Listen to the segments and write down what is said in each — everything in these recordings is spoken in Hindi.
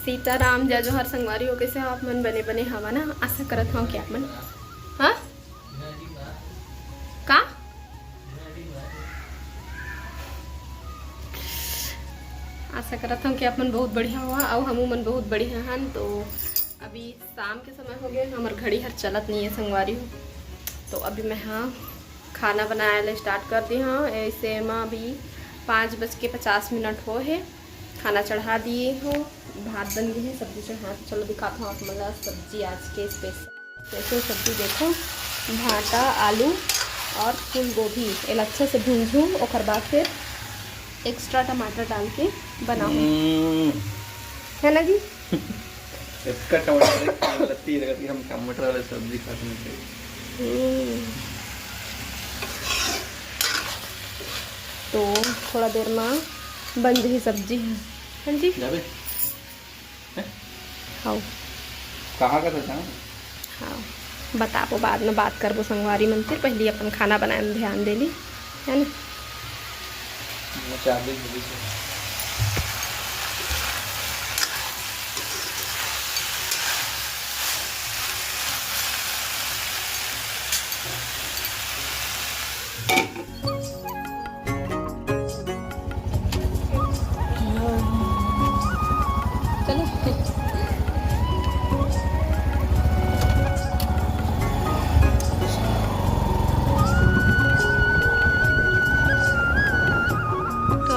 सीताराम जय जोहर संगवारी हो कैसे आप मन बने बने हवा ना। आशा करत हूँ कि आप मन हाँ का आशा करत हूँ कि आप मन बहुत बढ़िया हुआ और हमू मन बहुत बढ़िया हन। तो अभी शाम के समय हो गए, हमार घड़ी हर चलत नहीं है संगवारी हो। तो अभी मैं हाँ खाना बनाया ले स्टार्ट कर दी हाँ। ऐसे में अभी 5:50 हो है। खाना चढ़ा दिए हो, भात बन गए हैं, सब्जी चढ़ा। चलो दिखाता हूँ आप मतलब सब्जी आज के स्पेशल सब्जी देखो। भाटा आलू और फूल गोभी एल अच्छे से भूंजूँ और बाद फिर एक्स्ट्रा टमाटर डाल के बनाऊँ है ना जी। इसका टमाटर लगती है कि हम टमाटर वाली सब्जी खाते हैं। तो थोड़ा देर में बन रही सब्जी है हाँ जी। हाँ कहाँ का था? हाँ बताबो बाद में बात करबो संगवारी मन से। पहले अपन खाना बनाए में ध्यान देली है ना।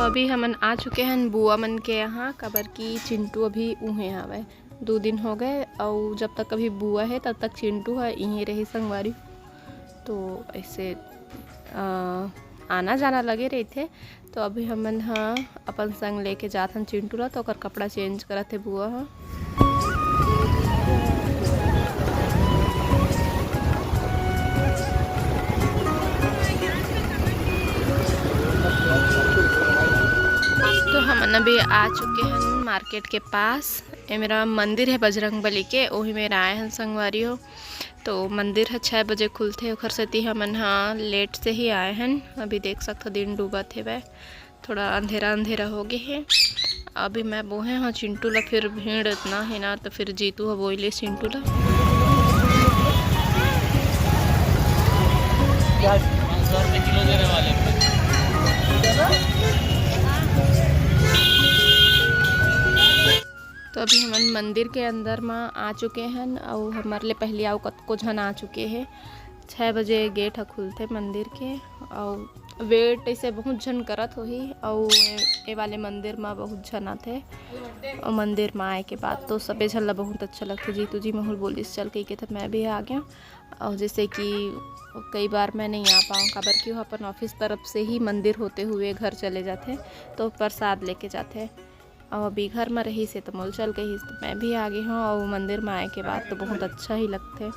अभी हमन आ चुके हैं बुआ मन के यहाँ। कबर की चिंटू अभी उहे हवे 2 दिन हो गए और जब तक अभी बुआ है तब तक चिंटू है यहीं रही संगवारी। तो ऐसे आना जाना लगे रहे थे। तो अभी हमन हाँ अपन संग लेके जात हन चिंटू ला। तो ओकर कपड़ा चेंज करत है बुआ हाँ। तो हमन अभी आ चुके हैं मार्केट के पास। ये मेरा मंदिर है बजरंगबली के, वही मेरा आए हैं संगवारी हो। तो मंदिर है 6 बजे खुलते ओखर सेती हमन हाँ लेट से ही आए हैं। अभी देख सकते दिन डूबत है वह, थोड़ा अंधेरा अंधेरा हो गए है। अभी मैं बोहे हाँ चिंटू ला, फिर भीड़ इतना है ना तो फिर जीतू है बोले चिंटू ला। तो अभी हम मंदिर के अंदर में आ चुके हैं और हमारे लिए पहले आओ कतको झन आ चुके हैं। 6 बजे गेट है खुलते मंदिर के और वेट ऐसे बहुत झन करत होही। और ये वाले मंदिर में बहुत झन आते और मंदिर में आए के बाद तो सबे झन ला बहुत अच्छा लगता। जीतू जी महूल बोलिस चल कही के तो मैं भी आ गया। और जैसे कि कई बार मैं नहीं आ पाऊँ काबर कि अपन ऑफिस तरफ से ही मंदिर होते हुए घर चले जाते तो प्रसाद लेके जाते। और अभी घर में रही से तो मोल चल गई तो मैं भी आ गई हूँ। और मंदिर में आए के बाद तो बहुत अच्छा ही लगते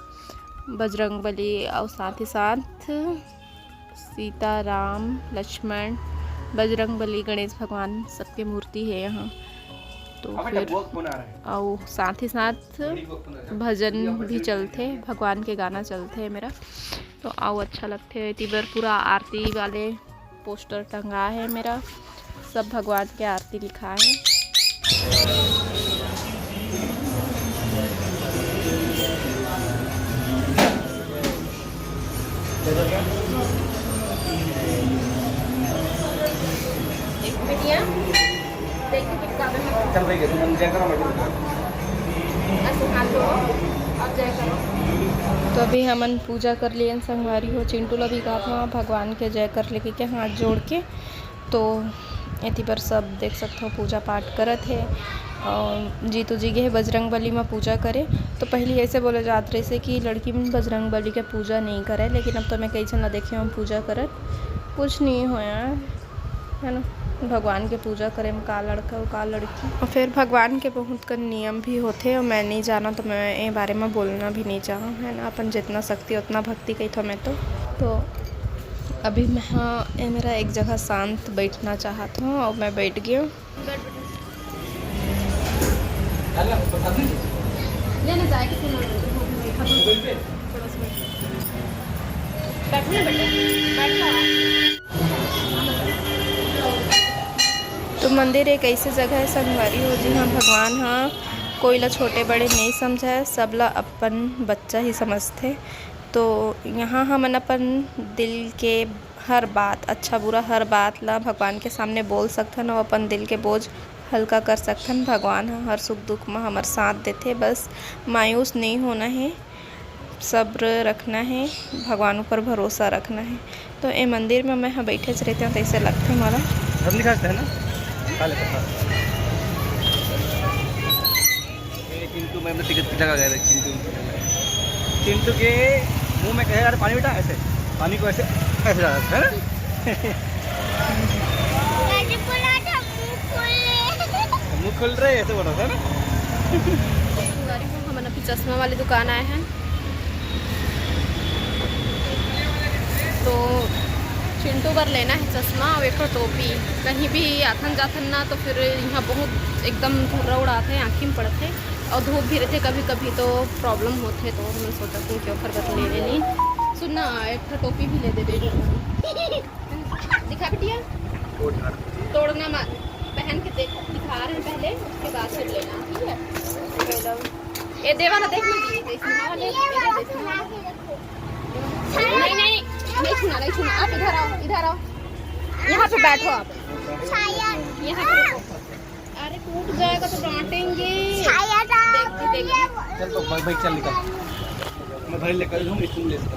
बजरंगबली और साथ ही साथ सीता राम लक्ष्मण बजरंगबली गणेश भगवान सबके मूर्ति है यहाँ। तो फिर और साथ ही साथ भजन भी चलते, भगवान के गाना चलते हैं मेरा। तो आओ अच्छा लगते है। तिबर पूरा आरती वाले पोस्टर टंगा है मेरा, सब भगवान के आरती लिखा है। तो अभी हमन पूजा कर लिए संगवारी हो। चिंटू ला भी कहा था भगवान के जय कर लेके के हाथ जोड़ के। तो एथी पर सब देख सकते हो पूजा पाठ करत है। और जीतू जी गए बजरंगबली में पूजा करे। तो पहले ऐसे बोले जात रहे से कि लड़की में बजरंगबली के पूजा नहीं करे, लेकिन अब तो मैं कई ना देखे हम पूजा करत कुछ नहीं होया है ना। भगवान के पूजा करे में का लड़का और का लड़की और फिर भगवान के बहुत का नियम भी होते। और मैं नहीं जाना तो मैं ये बारे में बोलना भी नहीं चाहूँ है ना। अपन जितना शक्ति उतना भक्ति कही तो मैं तो अभी मैं हाँ ये मेरा एक जगह शांत बैठना चाहता हूँ और मैं बैठ गई हूँ। तो मंदिर एक ऐसी जगह है संगवारी हो जी हाँ भगवान हाँ कोई ला छोटे बड़े नहीं समझे, सब ला अपन बच्चा ही समझते। तो यहाँ हमन अपन दिल के हर बात, अच्छा बुरा हर बात ला भगवान के सामने बोल सकथन और अपन दिल के बोझ हल्का कर सकथन। भगवान हर सुख दुख में हमार साथ देते। बस मायूस नहीं होना है, सब्र रखना है, भगवान ऊपर भरोसा रखना है। तो ये मंदिर में मैं बैठे रहते हैं तो ऐसे लगते मोला है ना। चिंटू मैं टिकट पिटा का गया था। चिंटू के मुंह में कहे यार पानी बेटा, ऐसे पानी को ऐसे ऐसे डाला था, है ना। मुँह खोल रहे ऐसे बोला था ना। हम अभी चश्मा वाली दुकान आए हैं। तो चिंटू बर लेना है चश्मा और एक टोपी। कहीं भी आथन जाथन ना तो फिर यहाँ बहुत एकदम धुर्रा उड़ाते हैं, आँखी में पड़ते और धूप भी रहते कभी कभी तो प्रॉब्लम होते। तो हमने सोचा कि क्यों कर बस ले लेनी। सुनना एक टोपी भी ले दे बेटी। दिखा बिटिया, तोड़ना मत, पहन के देख, दिखा रहे हैं पहले, उसके बाद फिर लेना, ठीक है। ये देवा ना, देख लीजिए। नहीं नहीं नहीं छूना, नहीं छूना। आप इधर आओ, इधर आओ, यहाँ पे बैठो आप, यहाँ पे बैठो। अरे टूट जाएगा तो डांटेंगे। चल तो भाई चल निकल, मैं भाई लेकर जाऊँ, स्कूल ले सकता।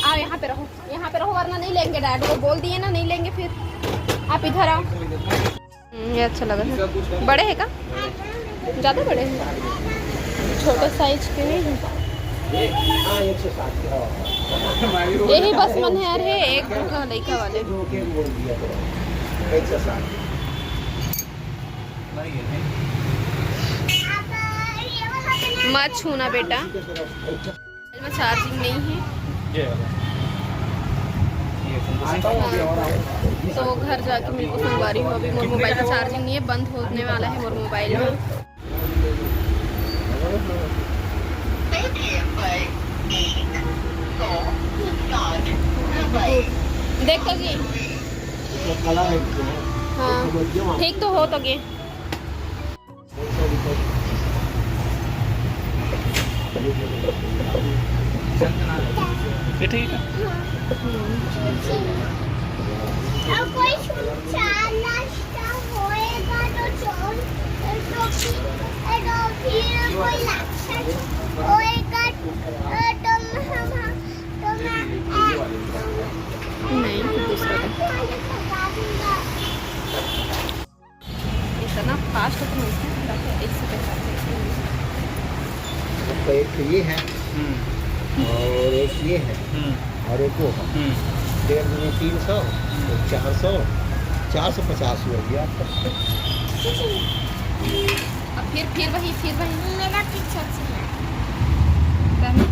आओ यहाँ पे रहो, यहाँ पे रहो, वरना नहीं लेंगे। डैड वो बोल दिए ना, नहीं लेंगे फिर। आप इधर आओ। ये अच्छा लगा है। बड़े है का? ज़्यादा बड़े हैं, छोटे साइज के नहीं हैं। यही बस मन है। अरे एक लड़का वाले मत छूना बेटा, में चार्जिंग नहीं है। तो घर जाके मेरे को सोमवारी हो। अभी मोर मोबाइल में चार्जिंग नहीं है, बंद होने वाला है मोर मोबाइल में। देखो जी, हाँ ठीक तो हो तो गे। ये ठीक है। कोई नाश्ता होएगा तो फिर कोई लक्षण होएगा नहीं दूसरा इतना फास्ट तो नहीं, एक से एक ये है और एक ये है और एक वो है। 1.5 में 300, 400, 450 हो गया आपका। अब फिर वही मेरा पीछे से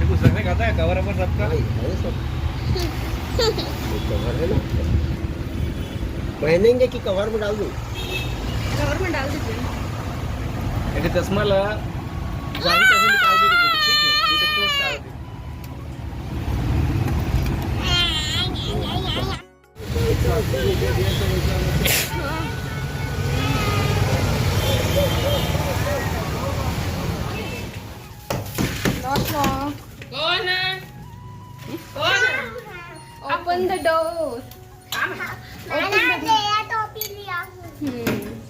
कुछ रखने का आता है, कवर अवर सबका वही है सब। ये कवर है ना, पहनेंगे कि कवर में डाल दूँ? कवर में डाल दीजिए। एक चश्मा ला जाली कैसे निकाल देंगे, ठीक है। ये तो टोस्ट आ रही कौन है? Open the door. मैंने नया टोपी लिया हूँ।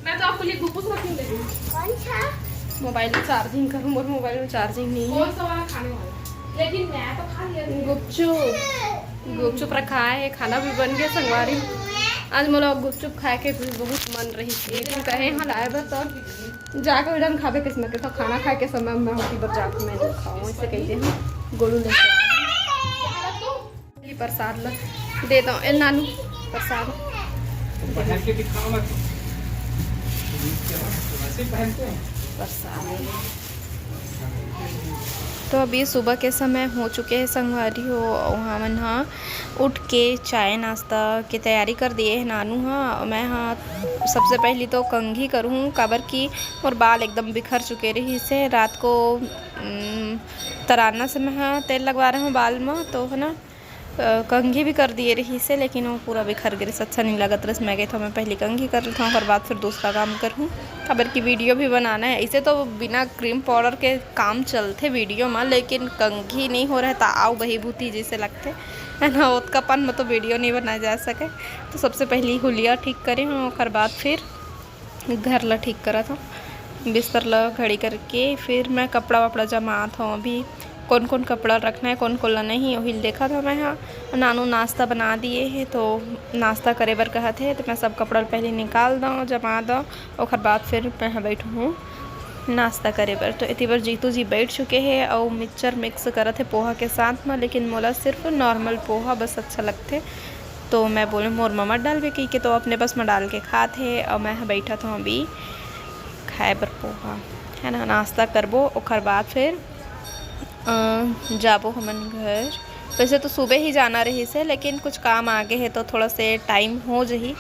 मैं तो आपको लिए गुप्पूस रखने लगी। कौन सा? मोबाइल में चार्जिंग करूँ और मोबाइल में चार्जिंग नहीं है। कौन सा वाला खाने वाला? लेकिन मैं तो खा लिया। गुपचुप रखा है, खाना भी बन गया संगवारी। आज मोला गुपचुप खाए के भी बहुत मन रही थी, लेकिन कहे यहाँ लाए बस तो जाकर उड़न खावे किस्म के तो खाना खाए के समय मैं होती पर जाकर मैं नहीं खाऊँ। इससे कहते हैं गोलू ले प्रसाद ला दे दो। ए नानू प्रसाद पहन के दिखाओ मत, वैसे पहनते हैं प्रसाद। तो अभी सुबह के समय हो चुके हैं संगवारी हो। वहाँ मन हाँ उठ के चाय नाश्ता की तैयारी कर दिए है नानू। हाँ मैं हाँ सबसे पहले तो कंघी करूँ, काबर की और बाल एकदम बिखर चुके रही से। रात को तराना से मैं हाँ तेल लगवा रहा हूँ बाल में, तो है ना कंघी भी कर दिए रही से, लेकिन वो पूरा बिखर गई, अच्छा नहीं लगा। तो मैं गई था मैं पहले कंघी कर लेता हूँ और बाद फिर दूसरा काम करूँ। खबर की वीडियो भी बनाना है। इसे तो बिना क्रीम पाउडर के काम चलते वीडियो में, लेकिन कंघी नहीं हो रहा था, आओ बही भूती जैसे लगते है ना, उत्कापन में तो वीडियो नहीं बनाया जा सके। तो सबसे पहले हुलिया ठीक करें और बाद फिर घर ला ठीक करा था, बिस्तर ला घड़ी करके फिर मैं कपड़ा वपड़ा जमा था। अभी कौन कौन कपड़ा रखना है कौन कौन नहीं वही देखा था मैं। हाँ नानू नाश्ता बना दिए हैं, तो नाश्ता करे बर कहा थे, तो मैं सब कपड़ा पहले निकाल दूँ जमा दूँ और बाद फिर मैं बैठूँ हूँ नाश्ता करे बर। तो इतनी बार जीतू जी बैठ चुके हैं और मिक्सचर मिक्स करे थे पोहा के साथ में, लेकिन मोला सिर्फ नॉर्मल पोहा बस अच्छा लगते। तो मैं बोले मोर मम्मा डालवे की तो अपने बस में डाल के खाते और मैं बैठा था अभी खाए बर पोहा है ना। नाश्ता करबो और बाद फिर जाबो हमन घर। वैसे तो सुबह ही जाना रही से, लेकिन कुछ काम आगे है तो थोड़ा से टाइम हो जही।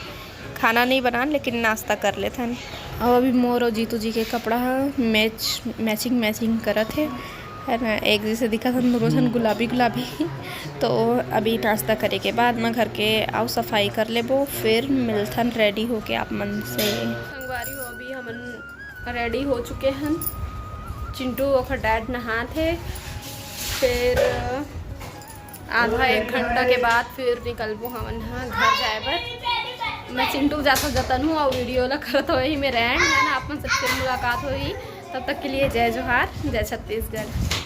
खाना नहीं बनान लेकिन नाश्ता कर लेते हैं। और अभी मोर और जीतू जी के कपड़ा मैचिंग करत है ना, एक जैसे दिखा था रोशन गुलाबी गुलाबी। तो अभी नाश्ता करे के बाद मैं घर के आओ सफाई कर लेबो, फिर मिलथन रेडी होके आप मन से। संगवारी हो अभी हमन रेडी हो चुके हैं। चिंटू और डैड नहाते, फिर आधा एक घंटा के बाद फिर निकलबो हमन घर जाए बर। मैं चिंटू जैसा जतन हूँ और वीडियो ला करत वही में रहन है ना। अपन सबसे मुलाकात हुई, तब तक के लिए जय जोहार, जय छत्तीसगढ़।